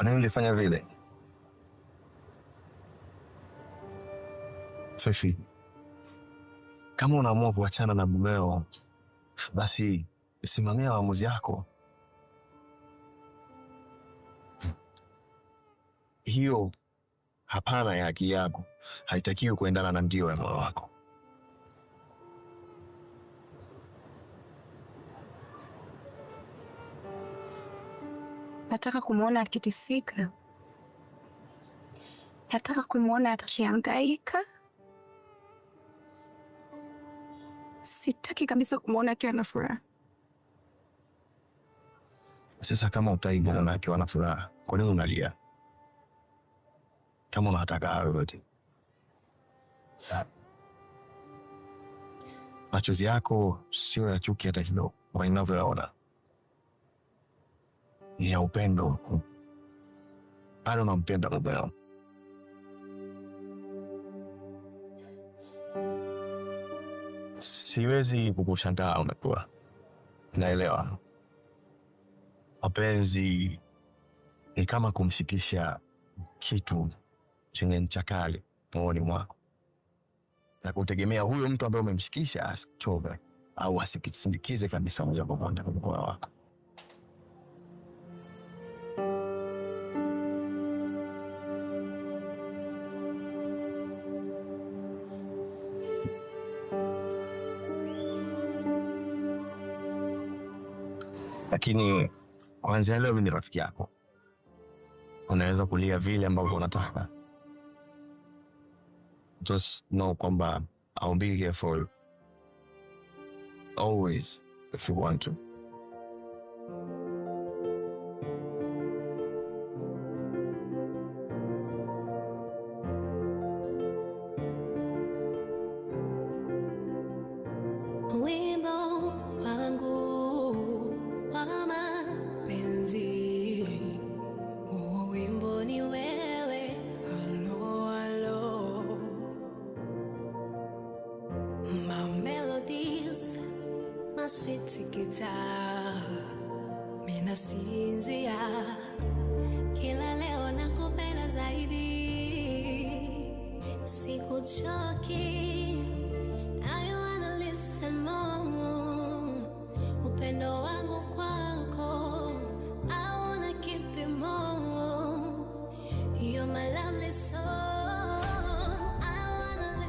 Kwa nini ulifanya vile? Fifi, kama unaamua kuachana na mumeo, basi simamia maamuzi yako. Hiyo hapana ya haki yako haitakiwi kuendana na ndio ya moyo wako. Nataka kumwona akitisika, nataka kumwona akihangaika. Sitaki kabisa kumwona akiwa na furaha. Sasa kama utaki kumwona akiwa na furaha, kwa nini unalia? Kama unataka hayo yote, machozi yako sio ya chuki hata kidogo, kwa ninavyoyaona ni ya upendo. Bado nampenda mumeo. Siwezi kukushangaa umekuwa. Naelewa. Mapenzi ni kama kumshikisha kitu chenye ncha kali moyoni mwako, na kutegemea huyo mtu ambaye umemshikisha asichoke au asikisindikize kabisa moja kwa moja kwenye moyo wako. Lakini kuanzia leo mimi ni rafiki yako. Unaweza kulia vile ambavyo unataka. Just know kwamba I'll be here for you. Always, if you want to. Sweet guitar, mina sinzia, kila leo nakupenda zaidi, sikuchoki, I wanna listen more, upendo wa